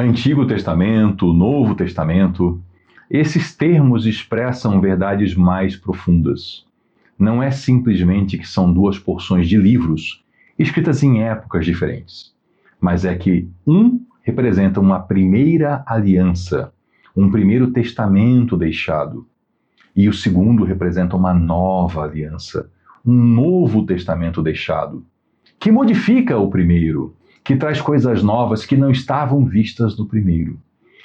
Antigo Testamento, Novo Testamento, esses termos expressam verdades mais profundas. Não é simplesmente que são duas porções de livros escritas em épocas diferentes, mas é que um representa uma primeira aliança, um primeiro testamento deixado, e o segundo representa uma nova aliança, um novo testamento deixado, que modifica o primeiro, que traz coisas novas que não estavam vistas no primeiro.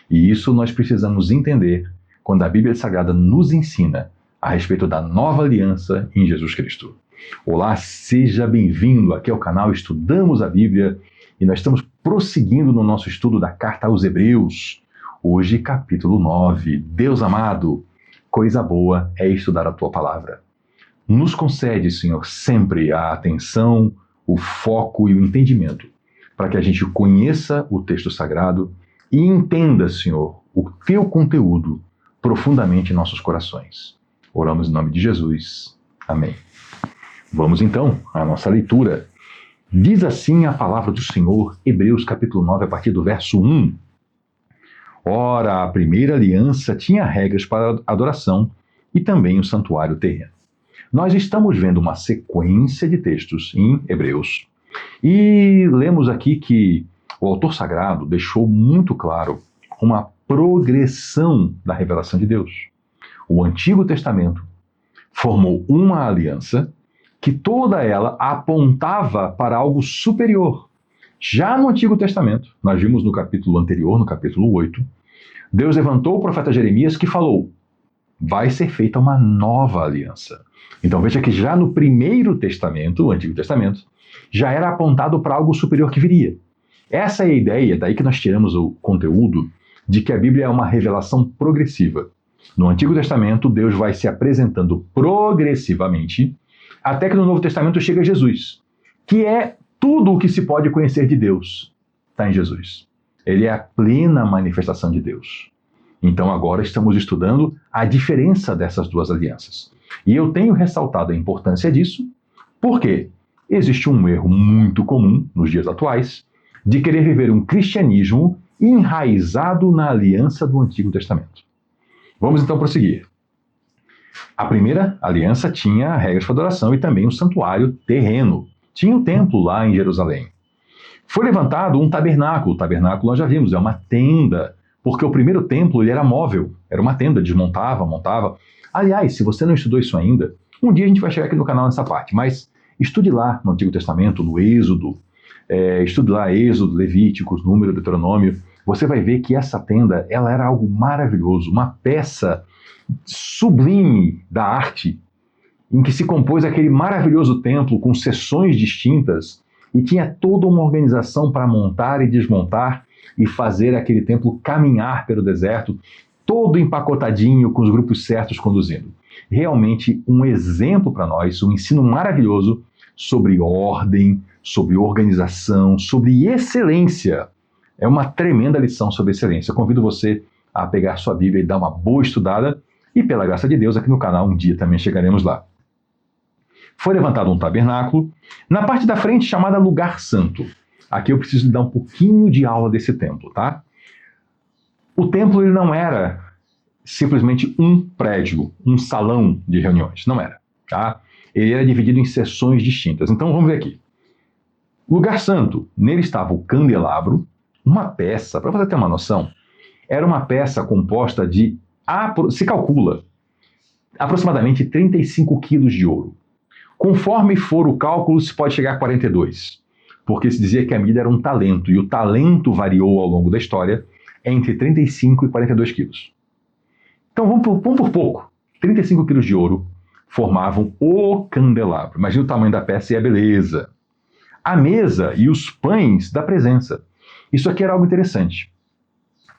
E isso nós precisamos entender quando a Bíblia Sagrada nos ensina a respeito da nova aliança em Jesus Cristo. Olá, seja bem-vindo aqui ao canal Estudamos a Bíblia e nós estamos prosseguindo no nosso estudo da Carta aos Hebreus. Hoje, capítulo 9. Deus amado, coisa boa é estudar a Tua Palavra. Nos concede, Senhor, sempre a atenção, o foco e o entendimento, para que a gente conheça o texto sagrado e entenda, Senhor, o Teu conteúdo profundamente em nossos corações. Oramos em nome de Jesus. Amém. Vamos então à nossa leitura. Diz assim a palavra do Senhor, Hebreus capítulo 9, a partir do verso 1. Ora, a primeira aliança tinha regras para adoração e também o santuário terreno. Nós estamos vendo uma sequência de textos em Hebreus e lemos aqui que o autor sagrado deixou muito claro uma progressão da revelação de Deus. O Antigo Testamento formou uma aliança que toda ela apontava para algo superior. Já no Antigo Testamento, nós vimos no capítulo anterior, no capítulo 8, Deus levantou o profeta Jeremias que falou: vai ser feita uma nova aliança. Então veja que já no primeiro testamento, o Antigo Testamento, já era apontado para algo superior que viria. Essa é a ideia, daí que nós tiramos o conteúdo, de que a Bíblia é uma revelação progressiva. No Antigo Testamento, Deus vai se apresentando progressivamente, até que no Novo Testamento chega Jesus, que é tudo o que se pode conhecer de Deus, está em Jesus. Ele é a plena manifestação de Deus. Então agora estamos estudando a diferença dessas duas alianças. E eu tenho ressaltado a importância disso, porque existe um erro muito comum nos dias atuais de querer viver um cristianismo enraizado na aliança do Antigo Testamento. Vamos então prosseguir. A primeira aliança tinha regras para adoração e também um santuário terreno. Tinha um templo lá em Jerusalém. Foi levantado um tabernáculo. O tabernáculo nós já vimos, é uma tenda, porque o primeiro templo ele era móvel, era uma tenda, desmontava, montava. Aliás, se você não estudou isso ainda, um dia a gente vai chegar aqui no canal nessa parte, mas estude lá no Antigo Testamento, no Êxodo, estude lá Êxodo, Levíticos, Número, Deuteronômio. Você vai ver que essa tenda ela era algo maravilhoso, uma peça sublime da arte, em que se compôs aquele maravilhoso templo com seções distintas e tinha toda uma organização para montar e desmontar e fazer aquele templo caminhar pelo deserto, todo empacotadinho, com os grupos certos conduzindo. Realmente um exemplo para nós, um ensino maravilhoso sobre ordem, sobre organização, sobre excelência. É uma tremenda lição sobre excelência. Eu convido você a pegar sua Bíblia e dar uma boa estudada, e pela graça de Deus, aqui no canal um dia também chegaremos lá. Foi levantado um tabernáculo, na parte da frente chamada Lugar Santo. Aqui eu preciso lhe dar um pouquinho de aula desse templo, tá? O templo ele não era simplesmente um prédio, um salão de reuniões, não era, tá? Ele era dividido em seções distintas. Então vamos ver aqui. Lugar Santo, nele estava o candelabro, uma peça, para você ter uma noção, era uma peça composta de, se calcula, aproximadamente 35 quilos de ouro. Conforme for o cálculo, se pode chegar a 42, porque se dizia que a medida era um talento, e o talento variou ao longo da história entre 35 e 42 quilos. Então vamos por pouco. 35 quilos de ouro formavam o candelabro. Imagina o tamanho da peça e a beleza. A mesa e os pães da presença. Isso aqui era algo interessante.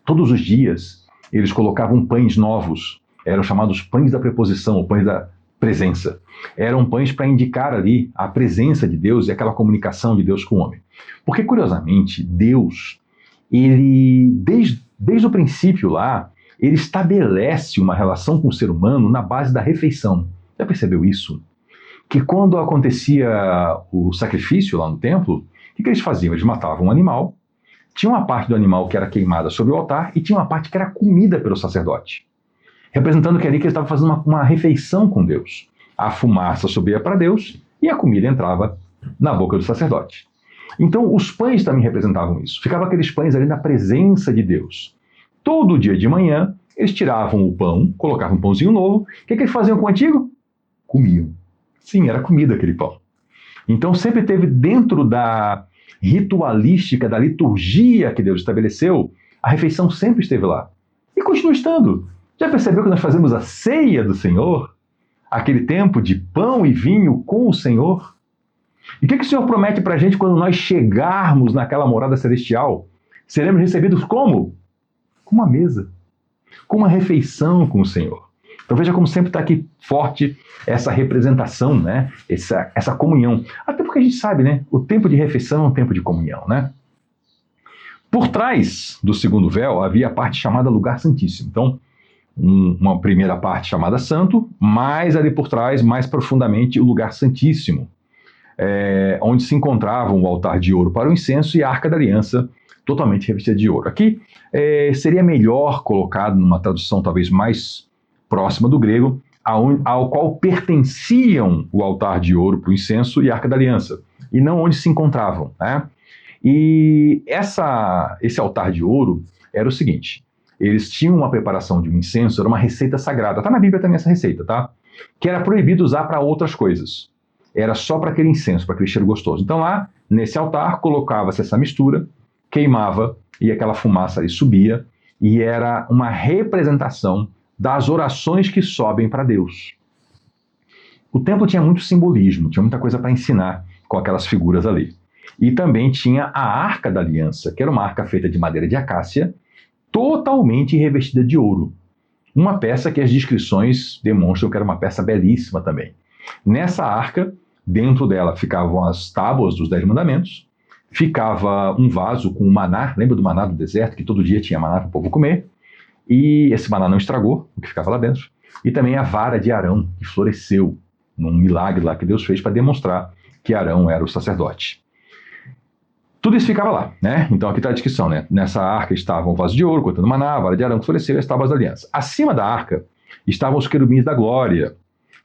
Todos os dias eles colocavam pães novos, eram chamados pães da preposição, ou pães da presença. Eram pães para indicar ali a presença de Deus e aquela comunicação de Deus com o homem. Porque, curiosamente, Deus, ele, desde o princípio lá, ele estabelece uma relação com o ser humano na base da refeição. Já percebeu isso? Que quando acontecia o sacrifício lá no templo, o que eles faziam? Eles matavam um animal, tinha uma parte do animal que era queimada sobre o altar e tinha uma parte que era comida pelo sacerdote, representando que ali que ele estava fazendo uma refeição com Deus. A fumaça subia para Deus e a comida entrava na boca do sacerdote. Então, os pães também representavam isso. Ficavam aqueles pães ali na presença de Deus. Todo dia de manhã, eles tiravam o pão, colocavam um pãozinho novo. O que eles faziam com o antigo? Comiam. Sim, era comida aquele pão. Então, sempre teve dentro da ritualística, da liturgia que Deus estabeleceu, a refeição sempre esteve lá. E continua estando. Já percebeu que nós fazemos a ceia do Senhor? Aquele tempo de pão e vinho com o Senhor? E o que o Senhor promete para a gente quando nós chegarmos naquela morada celestial? Seremos recebidos como? Com uma mesa. Com uma refeição com o Senhor. Então veja como sempre está aqui forte essa representação, né? Essa comunhão. Até porque a gente sabe, né? O tempo de refeição é um tempo de comunhão, né? Por trás do segundo véu havia a parte chamada lugar santíssimo. Então, uma primeira parte chamada santo, mas ali por trás, mais profundamente, o lugar santíssimo. Onde se encontravam o altar de ouro para o incenso e a arca da aliança totalmente revestida de ouro. Aqui seria melhor colocado numa tradução talvez mais próxima do grego, ao qual pertenciam o altar de ouro para o incenso e a arca da aliança, e não onde se encontravam, né? E esse altar de ouro era o seguinte: eles tinham uma preparação de um incenso, era uma receita sagrada, está na Bíblia também essa receita, tá? Que era proibido usar para outras coisas. Era só para aquele incenso, para aquele cheiro gostoso. Então lá, nesse altar, colocava-se essa mistura, queimava, e aquela fumaça ali subia, e era uma representação das orações que sobem para Deus. O templo tinha muito simbolismo, tinha muita coisa para ensinar com aquelas figuras ali. E também tinha a Arca da Aliança, que era uma arca feita de madeira de acácia, totalmente revestida de ouro. Uma peça que as descrições demonstram que era uma peça belíssima também. Nessa arca, dentro dela ficavam as tábuas dos 10 mandamentos, ficava um vaso com o maná, lembra do maná do deserto, que todo dia tinha maná para o povo comer, e esse maná não estragou, o que ficava lá dentro, e também a vara de Arão, que floresceu num milagre lá que Deus fez para demonstrar que Arão era o sacerdote. Tudo isso ficava lá, né? Então aqui está a descrição, né? Nessa arca estavam o vaso de ouro, contendo maná, a vara de Arão que floresceu e as tábuas da aliança. Acima da arca estavam os querubins da glória,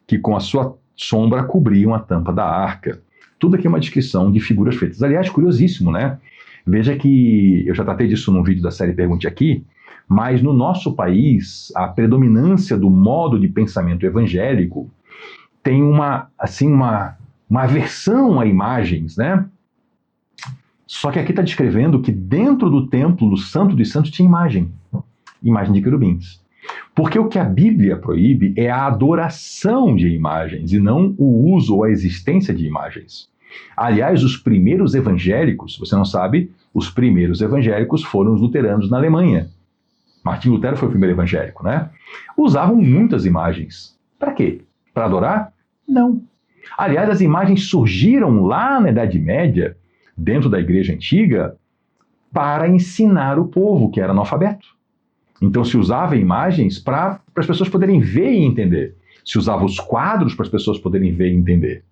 que com a sua sombra cobriam a tampa da arca. Tudo aqui é uma descrição de figuras feitas. Aliás, curiosíssimo, né? Veja que eu já tratei disso num vídeo da série Pergunte Aqui, mas no nosso país, a predominância do modo de pensamento evangélico tem uma aversão a imagens, né? Só que aqui está descrevendo que dentro do templo, do Santo dos Santos, tinha imagem de querubins. Porque o que a Bíblia proíbe é a adoração de imagens e não o uso ou a existência de imagens. Aliás, os primeiros evangélicos, você não sabe, os primeiros evangélicos foram os luteranos na Alemanha. Martim Lutero foi o primeiro evangélico, né? Usavam muitas imagens. Para quê? Para adorar? Não. Aliás, as imagens surgiram lá na Idade Média, dentro da igreja antiga, para ensinar o povo que era analfabeto. Então se usava imagens para as pessoas poderem ver e entender. Se usava os quadros para as pessoas poderem ver e entender.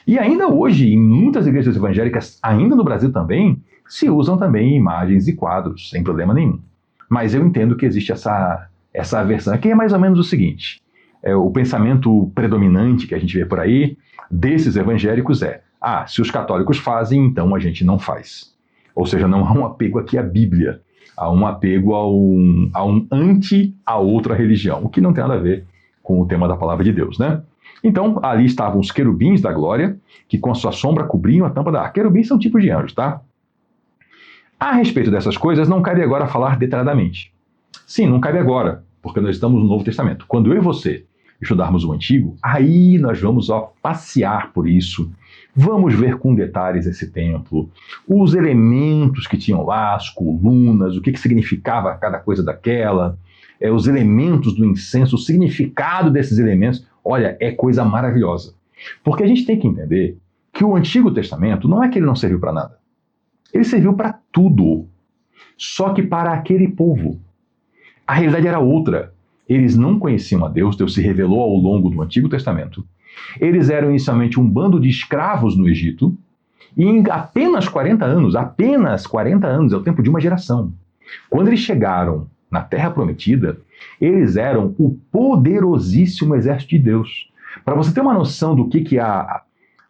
E ainda hoje, em muitas igrejas evangélicas, ainda no Brasil também, se usam também imagens e quadros, sem problema nenhum. Mas eu entendo que existe essa aversão. Aqui é mais ou menos o seguinte: o pensamento predominante que a gente vê por aí, desses evangélicos se os católicos fazem, então a gente não faz. Ou seja, não há um apego aqui à Bíblia, há um apego a um anti a outra religião, o que não tem nada a ver com o tema da palavra de Deus, né? Então, ali estavam os querubins da glória, que com a sua sombra cobriam a tampa da arca. Querubins são tipos de anjos, tá? A respeito dessas coisas, não cabe agora falar detalhadamente. Sim, não cabe agora, porque nós estamos no Novo Testamento. Quando eu e você estudarmos o Antigo, aí nós vamos passear por isso. Vamos ver com detalhes esse templo, os elementos que tinham lá, as colunas, o que significava cada coisa daquela, os elementos do incenso, o significado desses elementos. Olha, é coisa maravilhosa. Porque a gente tem que entender que o Antigo Testamento não é que ele não serviu para nada. Ele serviu para tudo, só que para aquele povo. A realidade era outra. Eles não conheciam a Deus, Deus se revelou ao longo do Antigo Testamento. Eles eram inicialmente um bando de escravos no Egito, E em apenas 40 anos, é o tempo de uma geração. Quando eles chegaram na Terra Prometida, eles eram o poderosíssimo exército de Deus. Para você ter uma noção do que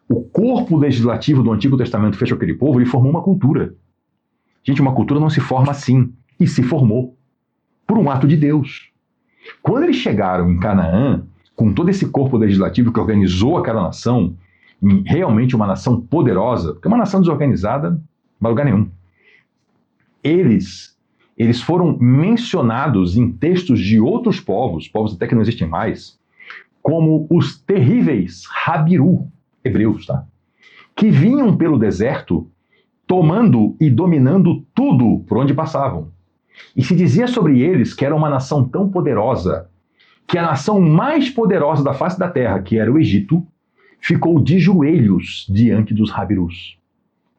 o corpo legislativo do Antigo Testamento fez com aquele povo, ele formou uma cultura. Gente, uma cultura não se forma assim, e se formou por um ato de Deus. Quando eles chegaram em Canaã, com todo esse corpo legislativo que organizou aquela nação, em realmente uma nação poderosa, porque uma nação desorganizada não vai lugar nenhum. Eles foram mencionados em textos de outros povos até que não existem mais, como os terríveis Habiru, hebreus, tá? Que vinham pelo deserto tomando e dominando tudo por onde passavam. E se dizia sobre eles que era uma nação tão poderosa, que a nação mais poderosa da face da terra, que era o Egito, ficou de joelhos diante dos Habirus.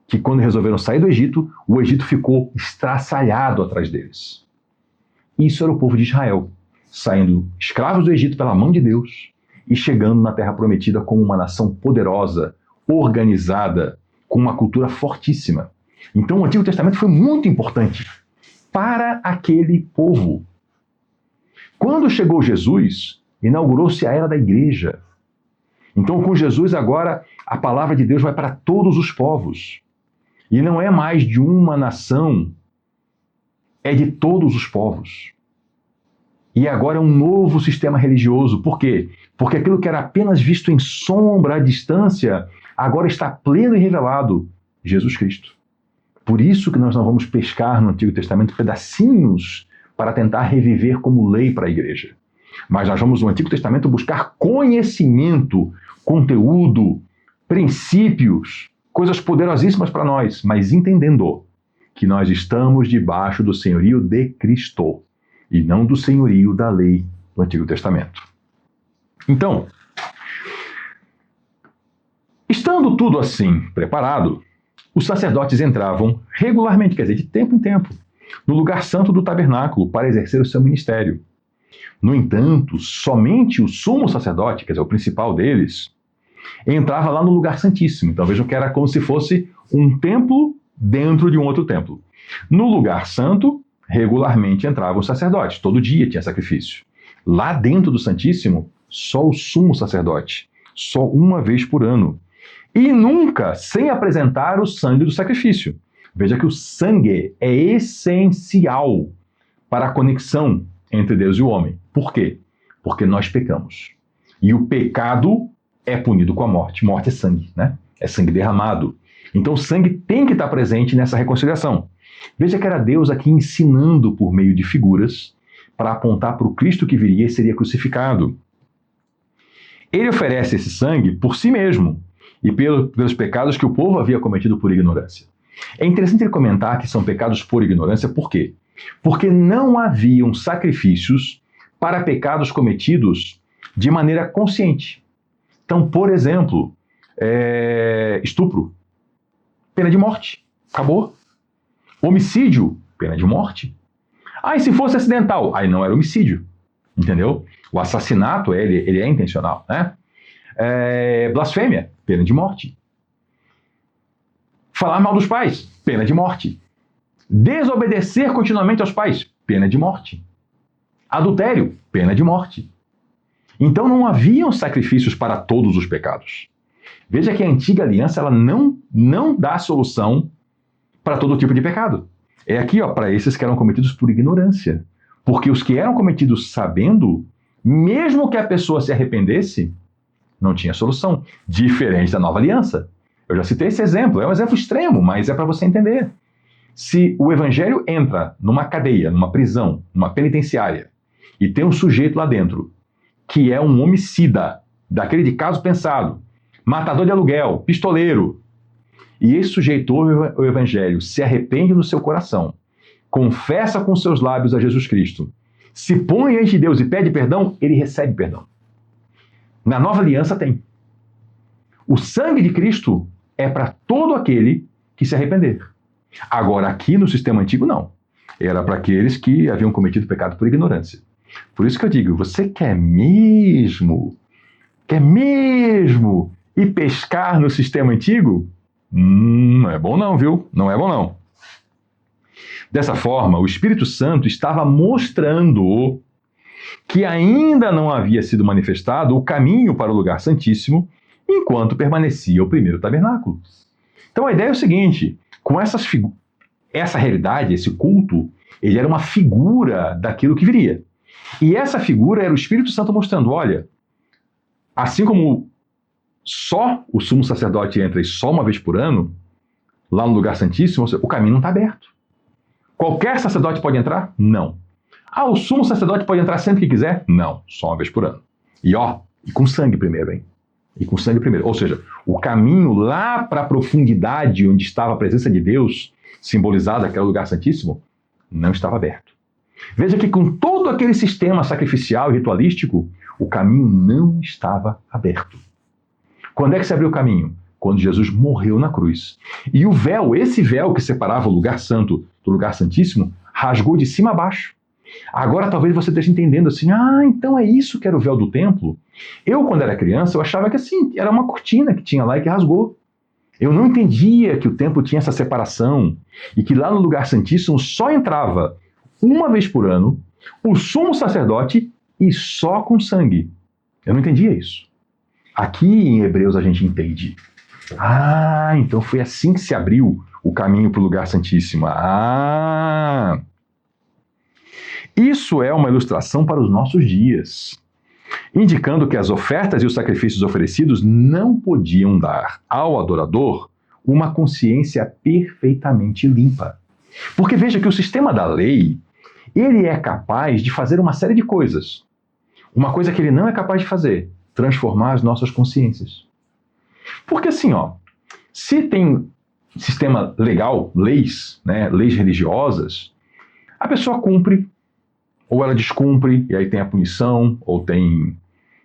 Que quando resolveram sair do Egito, o Egito ficou estraçalhado atrás deles. Isso era o povo de Israel, saindo escravos do Egito pela mão de Deus e chegando na Terra Prometida como uma nação poderosa, organizada, com uma cultura fortíssima. Então o Antigo Testamento foi muito importante para aquele povo. Quando chegou Jesus, inaugurou-se a era da igreja. Então, com Jesus agora, a palavra de Deus vai para todos os povos. E não é mais de uma nação, é de todos os povos. E agora é um novo sistema religioso. Por quê? Porque aquilo que era apenas visto em sombra, à distância, agora está pleno e revelado: Jesus Cristo. Por isso que nós não vamos pescar no Antigo Testamento pedacinhos para tentar reviver como lei para a igreja. Mas nós vamos no Antigo Testamento buscar conhecimento, conteúdo, princípios, coisas poderosíssimas para nós, mas entendendo que nós estamos debaixo do senhorio de Cristo e não do senhorio da lei do Antigo Testamento. Então, estando tudo assim preparado, os sacerdotes entravam regularmente, quer dizer, de tempo em tempo, no lugar santo do tabernáculo para exercer o seu ministério. No entanto, somente o sumo sacerdote, quer dizer, o principal deles, entrava lá no lugar santíssimo. Então vejam que era como se fosse um templo dentro de um outro templo. No lugar santo, regularmente entravam os sacerdotes. Todo dia tinha sacrifício. Lá dentro do Santíssimo, só o sumo sacerdote. Só uma vez por ano. E nunca sem apresentar o sangue do sacrifício. Veja que o sangue é essencial para a conexão entre Deus e o homem. Por quê? Porque nós pecamos. E o pecado é punido com a morte. Morte é sangue, né? É sangue derramado. Então o sangue tem que estar presente nessa reconciliação. Veja que era Deus aqui ensinando por meio de figuras para apontar para o Cristo que viria e seria crucificado. Ele oferece esse sangue por si mesmo e pelos pecados que o povo havia cometido por ignorância. É interessante ele comentar que são pecados por ignorância, por quê? Porque não haviam sacrifícios para pecados cometidos de maneira consciente. Então, por exemplo, estupro, pena de morte, acabou. Homicídio, pena de morte. E se fosse acidental? Aí não era homicídio, entendeu? O assassinato, ele é intencional, né? Blasfêmia, pena de morte. Falar mal dos pais, pena de morte. Desobedecer continuamente aos pais, pena de morte. Adultério, pena de morte. Então não haviam sacrifícios para todos os pecados. Veja que a antiga aliança ela não dá solução para todo tipo de pecado. É aqui, para esses que eram cometidos por ignorância. Porque os que eram cometidos sabendo, mesmo que a pessoa se arrependesse, não tinha solução. Diferente da nova aliança. Eu já citei esse exemplo. É um exemplo extremo, mas é para você entender. Se o evangelho entra numa cadeia, numa prisão, numa penitenciária, e tem um sujeito lá dentro que é um homicida, daquele de caso pensado, matador de aluguel, pistoleiro, e esse sujeito ouve o evangelho, se arrepende no seu coração, confessa com seus lábios a Jesus Cristo, se põe diante de Deus e pede perdão, ele recebe perdão. Na nova aliança tem. O sangue de Cristo é para todo aquele que se arrepender. Agora, aqui no sistema antigo, não. Era para aqueles que haviam cometido pecado por ignorância. Por isso que eu digo, você quer mesmo ir pescar no sistema antigo? Não é bom não, viu? Não é bom não. Dessa forma, o Espírito Santo estava mostrando que ainda não havia sido manifestado o caminho para o lugar santíssimo enquanto permanecia o primeiro tabernáculo. Então a ideia é o seguinte, com essa realidade, esse culto, ele era uma figura daquilo que viria. E essa figura era o Espírito Santo mostrando, olha, assim como só o sumo sacerdote entra e só uma vez por ano, lá no lugar santíssimo, o caminho não está aberto. Qualquer sacerdote pode entrar? Não. O sumo sacerdote pode entrar sempre que quiser? Não, só uma vez por ano. E com sangue primeiro, hein? E com sangue primeiro. Ou seja, o caminho lá para a profundidade onde estava a presença de Deus, simbolizada, que era o lugar santíssimo, não estava aberto. Veja que com todo aquele sistema sacrificial e ritualístico, o caminho não estava aberto. Quando é que se abriu o caminho? Quando Jesus morreu na cruz. E o véu, esse véu que separava o lugar santo do lugar santíssimo, rasgou de cima a baixo. Agora talvez você esteja entendendo assim, então é isso que era o véu do templo? Eu, quando era criança, eu achava que assim, era uma cortina que tinha lá e que rasgou. Eu não entendia que o templo tinha essa separação e que lá no lugar santíssimo só entrava uma vez por ano o sumo sacerdote e só com sangue. Eu não entendia isso. Aqui em Hebreus a gente entende. Então foi assim que se abriu o caminho para o lugar santíssimo. Isso é uma ilustração para os nossos dias, indicando que as ofertas e os sacrifícios oferecidos não podiam dar ao adorador uma consciência perfeitamente limpa. Porque veja que o sistema da lei, ele é capaz de fazer uma série de coisas. Uma coisa que ele não é capaz de fazer, transformar as nossas consciências. Porque assim, se tem sistema legal, leis, leis religiosas, a pessoa cumpre, ou ela descumpre, e aí tem a punição, ou tem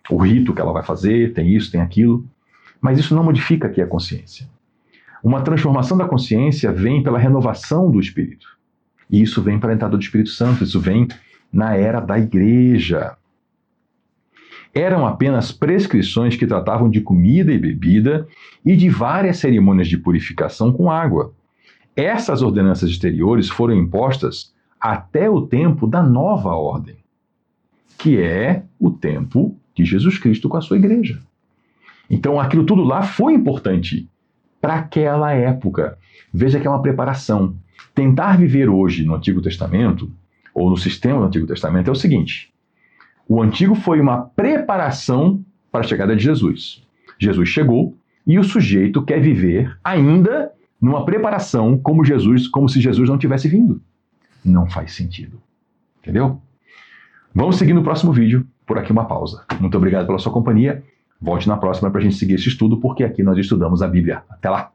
o rito que ela vai fazer, tem isso, tem aquilo. Mas isso não modifica aqui a consciência. Uma transformação da consciência vem pela renovação do Espírito. E isso vem pela entrada do Espírito Santo, isso vem na era da igreja. Eram apenas prescrições que tratavam de comida e bebida e de várias cerimônias de purificação com água. Essas ordenanças exteriores foram impostas até o tempo da nova ordem, que é o tempo de Jesus Cristo com a sua igreja. Então aquilo tudo lá foi importante para aquela época. Veja que é uma preparação. Tentar viver hoje no Antigo Testamento, ou no sistema do Antigo Testamento, é o seguinte: o Antigo foi uma preparação para a chegada de Jesus. Jesus chegou e o sujeito quer viver ainda numa preparação como se Jesus não tivesse vindo. Não faz sentido. Entendeu? Vamos seguir no próximo vídeo. Por aqui uma pausa. Muito obrigado pela sua companhia. Volte na próxima para a gente seguir esse estudo, porque aqui nós estudamos a Bíblia. Até lá!